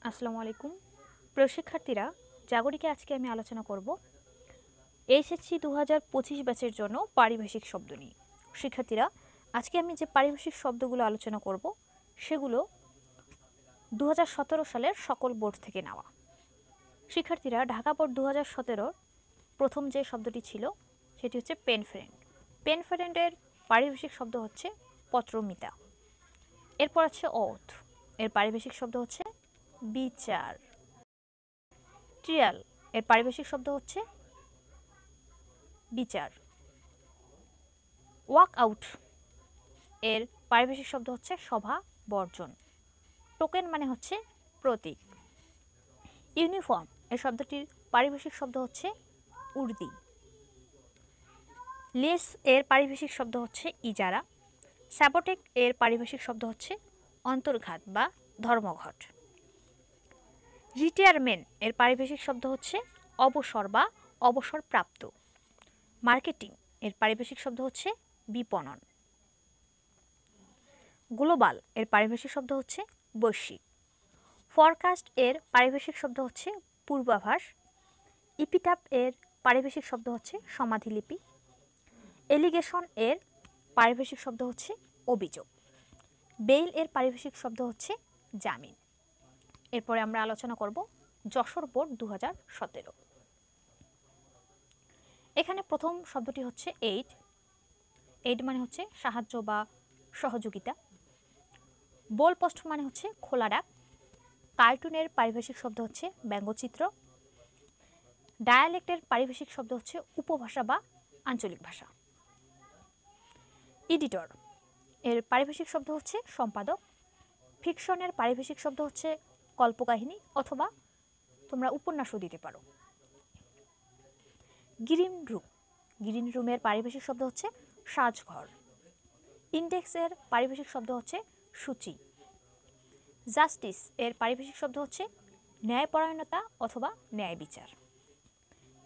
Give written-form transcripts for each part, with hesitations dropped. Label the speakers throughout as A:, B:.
A: আসসালামু আলাইকুম প্রিয় শিক্ষার্থীরা, জাগরিকে আজকে আমি আলোচনা করব এইচএসসি 2025 ব্যাচের জন্য পারিভাষিক শব্দ নিয়ে। শিক্ষার্থীরা, আজকে আমি যে পারিভাষিক শব্দগুলো আলোচনা করব সেগুলো 2017 সালের সকল বোর্ড থেকে নেওয়া। শিক্ষার্থীরা, ঢাকা বোর্ড 2017 প্রথম যে শব্দটি ছিল সেটি হচ্ছে পেন ফ্রেন্ড। পেন ফ্রেন্ডের পারিভাষিক শব্দ হচ্ছে পত্রমিতা। এরপর আছে ওথ, এর পারিভাষিক শব্দ হচ্ছে বিচার। ট্রিয়াল, এর পারিভাষিক শব্দ হচ্ছে বিচার। ওয়াক আউট, এর পারিভাষিক শব্দ হচ্ছে সভা বর্জন। টোকেন মানে হচ্ছে প্রতীক। ইউনিফর্ম, এর শব্দটির পারিভাষিক শব্দ হচ্ছে উর্দি। লেস, এর পারিভাষিক শব্দ হচ্ছে ইজারা। স্যাবোটেক, এর পারিভাষিক শব্দ হচ্ছে অন্তর্ঘাত বা ধর্মঘট। রিটায়ারমেন্ট, এর পারিভাষিক শব্দ হচ্ছে অবসর বা অবসরপ্রাপ্ত। মার্কেটিং, এর পারিভাষিক শব্দ হচ্ছে বিপণন। গ্লোবাল, এর পারিভাষিক শব্দ হচ্ছে বৈশ্বিক। ফরকাস্ট, এর পারিভাষিক শব্দ হচ্ছে পূর্বাভাস। ইপিটাপ, এর পারিভাষিক শব্দ হচ্ছে সমাধিলিপি। এলিগেশন, এর পারিভাষিক শব্দ হচ্ছে অভিযোগ। বেইল, এর পারিভাষিক শব্দ হচ্ছে জামিন। এরপরে আমরা আলোচনা করব যশোর বোর্ড 2017। এখানে প্রথম শব্দটি হচ্ছে এইড। এইড মানে হচ্ছে সাহায্য বা সহযোগিতা। বোল পোস্ট মানে হচ্ছে খোলা ডাক। কার্টুনের পারিভাষিক শব্দ হচ্ছে ব্যঙ্গচিত্র। ডায়ালেক্টের পারিভাষিক শব্দ হচ্ছে উপভাষা বা আঞ্চলিক ভাষা। এডিটর, এর পারিভাষিক শব্দ হচ্ছে সম্পাদক। ফিকশনের পারিভাষিক শব্দ হচ্ছে কল্পকাহিনী অথবা তোমরা উপন্যাসও দিতে পারো। গ্রিন রুম, গ্রিন রুমের পারিভাষিক শব্দ হচ্ছে সাজঘর। ইন্ডেক্সের পারিভাষিক শব্দ হচ্ছে সূচি। জাস্টিস, এর পারিভাষিক শব্দ হচ্ছে ন্যায়পরায়ণতা অথবা ন্যায় বিচার।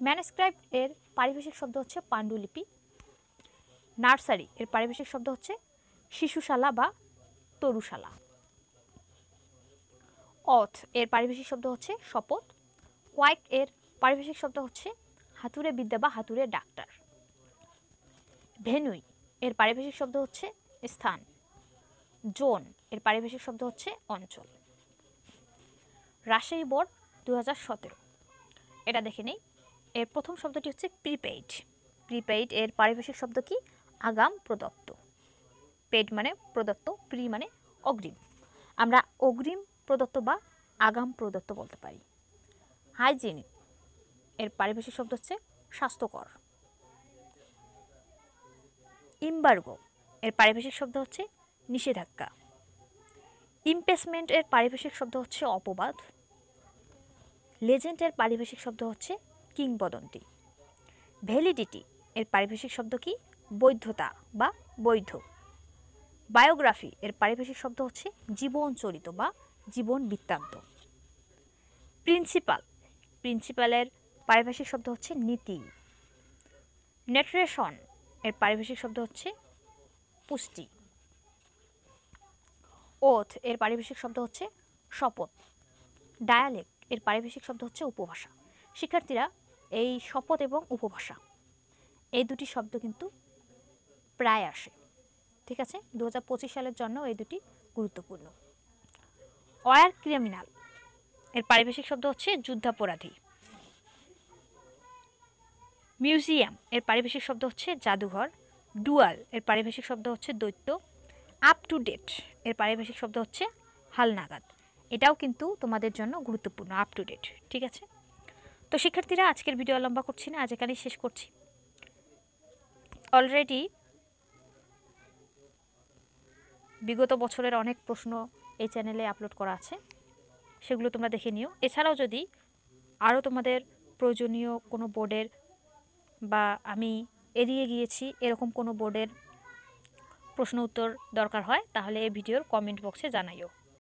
A: ম্যানস্ক্রাইব, এর পারিভাষিক শব্দ হচ্ছে পাণ্ডুলিপি। নার্সারি, এর পারিভাষিক শব্দ হচ্ছে শিশুশালা বা তরুশালা। অথ, এর পারিভাষিক শব্দ হচ্ছে শপথ। কোয়াইক, এর পারিভাষিক শব্দ হচ্ছে হাতুড়ে বিদ্যা বা হাতুড়ে ডাক্তার। ভেনুই, এর পারিভাষিক শব্দ হচ্ছে স্থান। জোন, এর পারিভাষিক শব্দ হচ্ছে অঞ্চল। রাজশাহী বোর্ড 2017, এটা দেখে নেই। এর প্রথম শব্দটি হচ্ছে প্রিপেইড। প্রিপেইড, এর পারিভাষিক শব্দ কি? আগাম প্রদত্ত। পেইড মানে প্রদত্ত, প্রি মানে অগ্রিম। আমরা অগ্রিম প্রদত্ত বা আগাম প্রদত্ত বলতে পারি। হাইজিনিক, এর পারিভাষিক শব্দ হচ্ছে স্বাস্থ্যকর। ইম্বার্গো, এর পারিভাষিক শব্দ হচ্ছে নিষেধাজ্ঞা। ইমপেচমেন্ট, এর পারিভাষিক শব্দ হচ্ছে অপবাদ। লেজেন্ড, এর পারিভাষিক শব্দ হচ্ছে কিংবদন্তি। ভ্যালিডিটি, এর পারিভাষিক শব্দ কি? বৈধতা বা বৈধ। বায়োগ্রাফি, এর পারিভাষিক শব্দ হচ্ছে জীবন চরিত বা জীবন বৃত্তান্ত। প্রিন্সিপাল, প্রিন্সিপালের পারিভাষিক শব্দ হচ্ছে নীতি। নেটরেশন, এর পারিভাষিক শব্দ হচ্ছে পুষ্টি। ওথ, এর পারিভাষিক শব্দ হচ্ছে শপথ। ডায়ালেক্ট, এর পারিভাষিক শব্দ হচ্ছে উপভাষা। শিক্ষার্থীরা, এই শপথ এবং উপভাষা এই দুটি শব্দ কিন্তু প্রায় আসে, ঠিক আছে? 2025 সালের জন্য এই দুটি গুরুত্বপূর্ণ। ওয়ার ক্রিমিনাল, এর পারিভাষিক শব্দ হচ্ছে যুদ্ধাপরাধী। মিউজিয়াম, এর পারিভাষিক শব্দ হচ্ছে জাদুঘর। ডুয়াল, এর পারিভাষিক শব্দ হচ্ছে দৈত্য। আপ টু ডেট, এর পারিভাষিক শব্দ হচ্ছে হালনাগাদ। এটাও কিন্তু তোমাদের জন্য গুরুত্বপূর্ণ, আপ টু ডেট, ঠিক আছে? তো শিক্ষার্থীরা, আজকের ভিডিও লম্বা করছি না, আজ এখানেই শেষ করছি। অলরেডি বিগত বছরের অনেক প্রশ্ন এই চ্যানেলে আপলোড করা আছে, সেগুলো তোমরা দেখে নিও। এছাড়াও যদি আরও তোমাদের প্রয়োজনীয় কোনো বোর্ডের বা আমি এড়িয়ে গিয়েছি এরকম কোনো বোর্ডের প্রশ্ন উত্তর দরকার হয়, তাহলে এই ভিডিওর কমেন্ট বক্সে জানাইও।